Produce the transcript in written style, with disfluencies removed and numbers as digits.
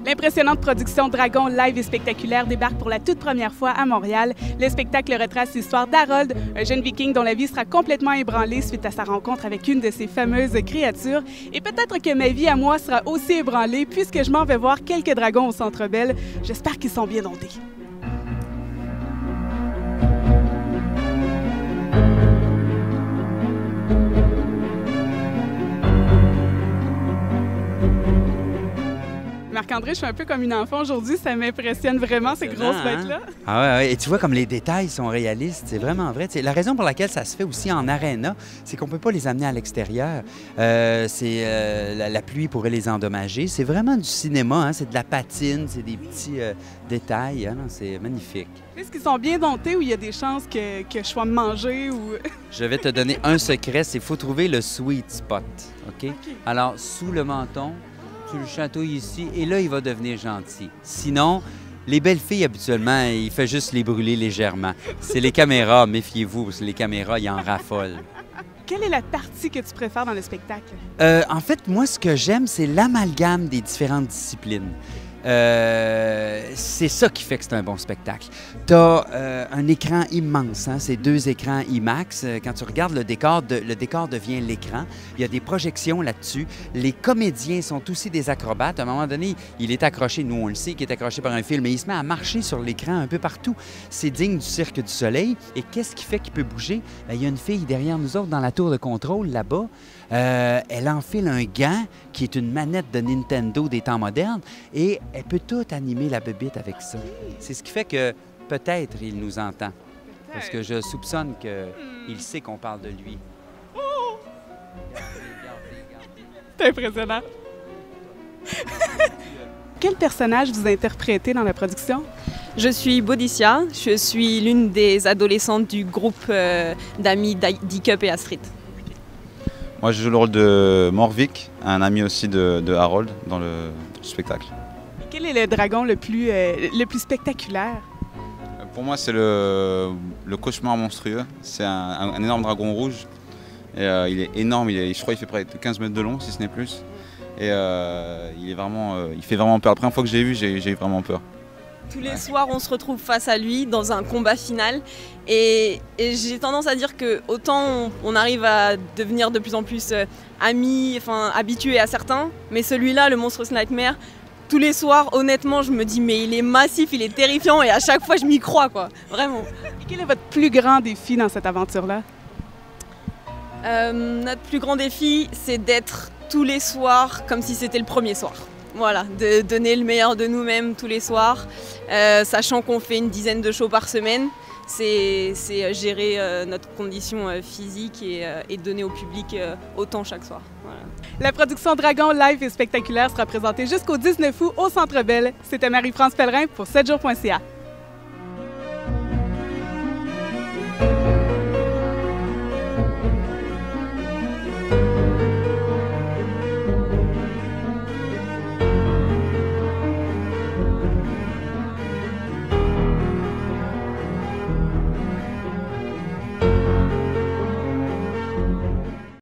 L'impressionnante production Dragon live et spectaculaire débarque pour la toute première fois à Montréal. Le spectacle retrace l'histoire d'Harold, un jeune viking dont la vie sera complètement ébranlée suite à sa rencontre avec une de ces fameuses créatures. Et peut-être que ma vie à moi sera aussi ébranlée puisque je m'en vais voir quelques dragons au Centre Bell. J'espère qu'ils sont bien domptés. Marc-André, je suis un peu comme une enfant aujourd'hui, ça m'impressionne vraiment ces grosses bêtes-là. Ah ouais, et tu vois comme les détails sont réalistes, c'est vraiment vrai. T'sais, la raison pour laquelle ça se fait aussi en aréna, c'est qu'on ne peut pas les amener à l'extérieur. La pluie pourrait les endommager. C'est vraiment du cinéma, hein? C'est de la patine, c'est des petits détails. Hein? C'est magnifique. Est-ce qu'ils sont bien domptés ou il y a des chances que je sois mangée ou... Je vais te donner un secret, c'est qu'il faut trouver le sweet spot. OK? Alors, sous le menton, tu le chatouilles ici, et là, il va devenir gentil. Sinon, les belles filles, habituellement, il fait juste les brûler légèrement. C'est les caméras, méfiez-vous, parce que les caméras, ils en raffolent. Quelle est la partie que tu préfères dans le spectacle? En fait, moi, ce que j'aime, c'est l'amalgame des différentes disciplines. C'est ça qui fait que c'est un bon spectacle. Tu as un écran immense, hein? C'est 2 écrans IMAX. Quand tu regardes le décor devient l'écran. Il y a des projections là-dessus. Les comédiens sont aussi des acrobates. À un moment donné, il est accroché, nous on le sait, qu'il est accroché par un fil, mais il se met à marcher sur l'écran un peu partout. C'est digne du Cirque du Soleil. Et qu'est-ce qui fait qu'il peut bouger? Bien, il y a une fille derrière nous autres dans la tour de contrôle, là-bas. Elle enfile un gant qui est une manette de Nintendo des temps modernes et elle peut tout animer la bébite avec ça. C'est ce qui fait que peut-être il nous entend. Parce que je soupçonne qu'il sait qu'on parle de lui. Oh! C'est impressionnant. Quel personnage vous interprétez dans la production? Je suis Bodicia, je suis l'une des adolescentes du groupe d'amis d'Hiccup et Astrid. Moi, je joue le rôle de Morvik, un ami aussi de Harold dans le spectacle. Et quel est le dragon le plus spectaculaire? Pour moi, c'est le cauchemar monstrueux. C'est un énorme dragon rouge. Et, il est énorme, je crois qu'il fait près de 15 mètres de long, si ce n'est plus. Et il fait vraiment peur. La première fois que j'ai vu, j'ai eu vraiment peur. Tous les soirs, on se retrouve face à lui dans un combat final. Et j'ai tendance à dire que autant on arrive à devenir de plus en plus amis, enfin habitués à certains, mais celui-là, le Monstrous Nightmare, tous les soirs, honnêtement, je me dis mais il est massif, il est terrifiant et à chaque fois je m'y crois, quoi, vraiment. Et quel est votre plus grand défi dans cette aventure-là? Notre plus grand défi, c'est d'être tous les soirs comme si c'était le premier soir. Voilà, de donner le meilleur de nous-mêmes tous les soirs, sachant qu'on fait une dizaine de shows par semaine. C'est gérer notre condition physique et donner au public autant chaque soir. Voilà. La production Dragon live et spectaculaire sera présentée jusqu'au 19 août au Centre Bell. C'était Marie-France Pellerin pour 7jours.ca.